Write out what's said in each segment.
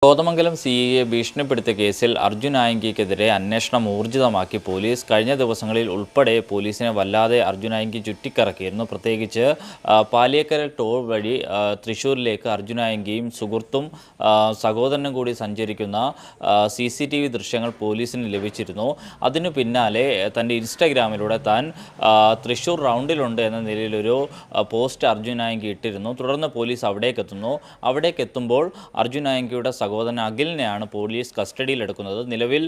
കോതമംഗലം സിഐയെ ഭീഷണിപ്പെടുത്തിയ കേസിൽ അർജുൻ ആയങ്കിക്കെതിരെ അന്വേഷണം ഊർജിതമാക്കി പോലീസ്. കഴിഞ്ഞ ദിവസങ്ങളിൽ ഉൾപ്പെടെ പോലീസിനെ വല്ലാതെ അർജുൻ ആയങ്കി ചുറ്റിക്കറക്കിയിരുന്നു. പ്രത്യേകിച്ച് പാലിയേക്കര ടോൾ വഴി തൃശ്ശൂരിലേക്ക് അർജുൻ ആയങ്കിയും സുഹൃത്തും സഹോദരനും കൂടി സഞ്ചരിക്കുന്ന CCTV ദൃശ്യങ്ങൾ പോലീസിന് ലഭിച്ചിരുന്നു. അതിനു പിന്നാലെ തൻ്റെ ഇൻസ്റ്റാഗ്രാമിലൂടെ താൻ തൃശ്ശൂർ റൗണ്ടിലുണ്ട് എന്ന നിലയിലൊരു പോസ്റ്റ് അർജുൻ ആയങ്കി ഇട്ടിരുന്നു. തുടർന്ന് പോലീസ് അവിടേക്കെത്തുന്നു. അവിടേക്കെത്തുമ്പോൾ അർജുൻ ആയങ്കിയുടെ സഹോദരൻ അഖിലിനെയാണ് പോലീസ് കസ്റ്റഡിയിലെടുക്കുന്നത്. നിലവിൽ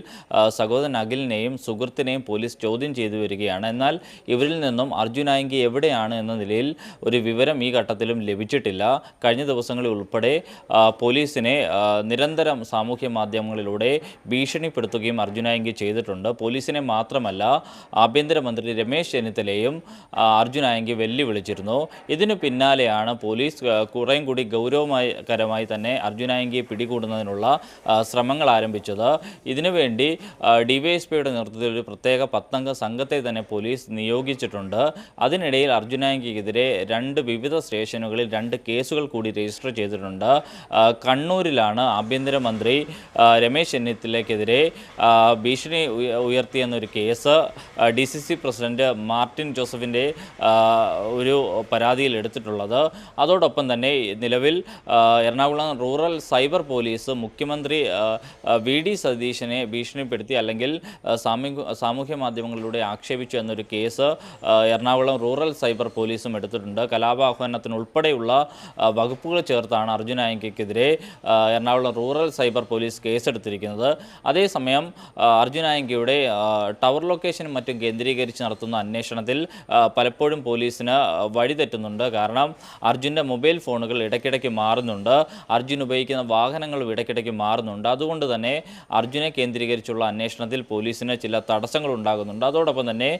സഹോദരൻ അഖിലിനെയും സുഹൃത്തിനെയും പോലീസ് ചോദ്യം ചെയ്തു വരികയാണ്. എന്നാൽ ഇവരിൽ നിന്നും അർജുൻ ആയങ്കി എവിടെയാണ് എന്ന നിലയിൽ ഒരു വിവരം ഈ ഘട്ടത്തിലും ലഭിച്ചിട്ടില്ല. കഴിഞ്ഞ ദിവസങ്ങളിൽ ഉൾപ്പെടെ പോലീസിനെ നിരന്തരം സാമൂഹ്യ മാധ്യമങ്ങളിലൂടെ ഭീഷണിപ്പെടുത്തുകയും അർജുൻ ആയങ്കി ചെയ്തിട്ടുണ്ട്. പോലീസിനെ മാത്രമല്ല, ആഭ്യന്തരമന്ത്രി രമേശ് ചെന്നിത്തലയും അർജുൻ ആയങ്കി വെല്ലുവിളിച്ചിരുന്നു. ഇതിനു പിന്നാലെയാണ് പോലീസ് കുറേയും കൂടി ഗൗരവകരമായി തന്നെ അർജുൻ ആയങ്കിയെ പിടികൂടുന്നതിനുള്ള ശ്രമങ്ങൾ ആരംഭിച്ചത്. ഇതിനുവേണ്ടി DYSPയുടെ നേതൃത്വത്തിൽ ഒരു പ്രത്യേക 10-അംഗ സംഘത്തെ തന്നെ പോലീസ് നിയോഗിച്ചിട്ടുണ്ട്. അതിനിടയിൽ അർജുൻ ആയങ്കിക്കെതിരെ വിവിധ സ്റ്റേഷനുകളിൽ 2 കേസുകൾ കൂടി രജിസ്റ്റർ ചെയ്തിട്ടുണ്ട്. കണ്ണൂരിലാണ് ആഭ്യന്തരമന്ത്രി രമേശ് ചെന്നിത്തലയ്ക്കെതിരെ ഭീഷണി ഉയർത്തിയെന്നൊരു കേസ് DCC പ്രസിഡന്റ് മാർട്ടിൻ ജോസഫിൻ്റെ ഒരു പരാതിയിൽ എടുത്തിട്ടുള്ളത്. അതോടൊപ്പം തന്നെ നിലവിൽ എറണാകുളം റൂറൽ സൈബർ പോലീസ് മുഖ്യമന്ത്രി VD സതീശനെ ഭീഷണിപ്പെടുത്തി അല്ലെങ്കിൽ സാമൂഹ്യ മാധ്യമങ്ങളിലൂടെ ആക്ഷേപിച്ചു എന്നൊരു കേസ് എറണാകുളം റൂറൽ സൈബർ പോലീസും എടുത്തിട്ടുണ്ട്. കലാപാഹ്വാനത്തിനുൾപ്പെടെയുള്ള വകുപ്പുകൾ ചേർത്താണ് അർജുൻ ആയങ്കിക്കെതിരെ എറണാകുളം റൂറൽ സൈബർ പോലീസ് കേസെടുത്തിരിക്കുന്നത്. അതേസമയം അർജുൻ ആയങ്കിയുടെ ടവർ ലൊക്കേഷനും മറ്റും കേന്ദ്രീകരിച്ച് നടത്തുന്ന അന്വേഷണത്തിൽ പലപ്പോഴും പോലീസിന് വഴിതെറ്റുന്നുണ്ട്. കാരണം അർജുൻ്റെ മൊബൈൽ ഫോണുകൾ ഇടയ്ക്കിടയ്ക്ക് മാറുന്നുണ്ട്, അർജുൻ ഉപയോഗിക്കുന്ന വാഹനങ്ങളും ഇടയ്ക്കിടയ്ക്ക് മാറുന്നുണ്ട്. അതുകൊണ്ട് തന്നെ അർജുനെ കേന്ദ്രീകരിച്ചുള്ള അന്വേഷണത്തിൽ പോലീസിന് ചില തടസ്സങ്ങൾ ഉണ്ടാകുന്നുണ്ട്. അതോടൊപ്പം തന്നെ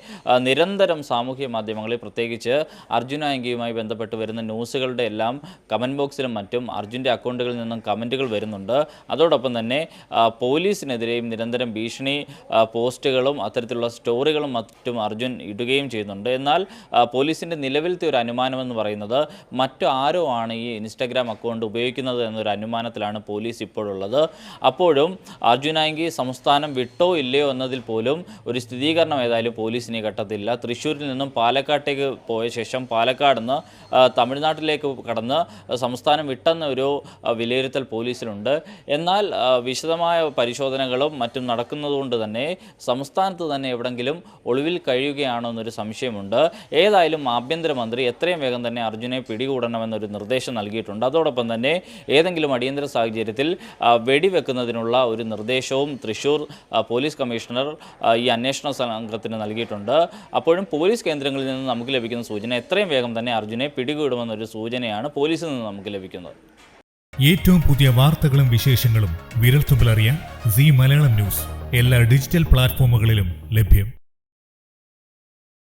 നിരന്തരം സാമൂഹ്യ മാധ്യമങ്ങളിൽ പ്രത്യേകിച്ച് അർജുൻ ആയങ്കിയുമായി ബന്ധപ്പെട്ട് വരുന്ന ന്യൂസുകളുടെ എല്ലാം കമൻറ്റ് ബോക്സിലും മറ്റും അർജുൻ്റെ അക്കൗണ്ടുകളിൽ നിന്നും കമൻറ്റുകൾ വരുന്നുണ്ട്. അതോടൊപ്പം തന്നെ പോലീസിനെതിരെയും നിരന്തരം ഭീഷണി പോസ്റ്റുകളും അത്തരത്തിലുള്ള സ്റ്റോറികളും മറ്റും അർജുൻ ഇടുകയും ചെയ്യുന്നുണ്ട്. എന്നാൽ പോലീസിൻ്റെ നിലവിലത്തെ ഒരു അനുമാനമെന്ന് പറയുന്നത് മറ്റു ആരോ ആണ് ഈ ഇൻസ്റ്റാഗ്രാം അക്കൗണ്ട് ഉപയോഗിക്കുന്നത് എന്നൊരു അനുമാനത്തിലാണ് പോലീസ് ഇപ്പോഴുള്ളത്. അപ്പോഴും അർജുൻ ആയങ്കി സംസ്ഥാനം വിട്ടോ ഇല്ലയോ എന്നതിൽ പോലും ഒരു സ്ഥിരീകരണം ഏതായാലും പോലീസിന് ഘട്ടത്തില്ല. തൃശ്ശൂരിൽ നിന്നും പാലക്കാട്ടേക്ക് പോയ ശേഷം പാലക്കാട് നിന്ന് തമിഴ്നാട്ടിലേക്ക് കടന്ന് സംസ്ഥാനം വിട്ടെന്ന ഒരു വിലയിരുത്തൽ പോലീസിലുണ്ട്. എന്നാൽ വിശദമായ പരിശോധനകളും മറ്റും നടക്കുന്നതുകൊണ്ട് തന്നെ സംസ്ഥാനത്ത് തന്നെ എവിടെങ്കിലും ഒളിവിൽ കഴിയുകയാണോ എന്നൊരു സംശയമുണ്ട്. ഏതായാലും ആഭ്യന്തരമന്ത്രി എത്രയും വേഗം തന്നെ അർജുനെ പിടികൂടണമെന്നൊരു നിർദ്ദേശം നൽകിയിട്ടുണ്ട്. അതോടൊപ്പം തന്നെ ഏതെങ്കിലും അടിയന്തര സാഹചര്യത്തിൽ വെടിവെക്കുന്നതിനുള്ള ഒരു നിർദ്ദേശവും തൃശ്ശൂർ പോലീസ് കമ്മീഷണർ ഈ അന്വേഷണ സംഘത്തിന് നൽകിയിട്ടുണ്ട്. അപ്പോഴും പോലീസ് കേന്ദ്രങ്ങളിൽ നിന്ന് നമുക്ക് ലഭിക്കുന്ന സൂചന എത്രയും വേഗം തന്നെ അർജുനെ പിടികൂടുമെന്നൊരു സൂചനയാണ് പോലീസിൽ നിന്ന് നമുക്ക് ലഭിക്കുന്നത്. ഏറ്റവും പുതിയ വാർത്തകളും വിശേഷങ്ങളും വിരൽത്തുമ്പിലറിയാൻ സീ മലയാളം ന്യൂസ് എല്ലാ ഡിജിറ്റൽ പ്ലാറ്റ്ഫോമുകളിലും ലഭ്യം.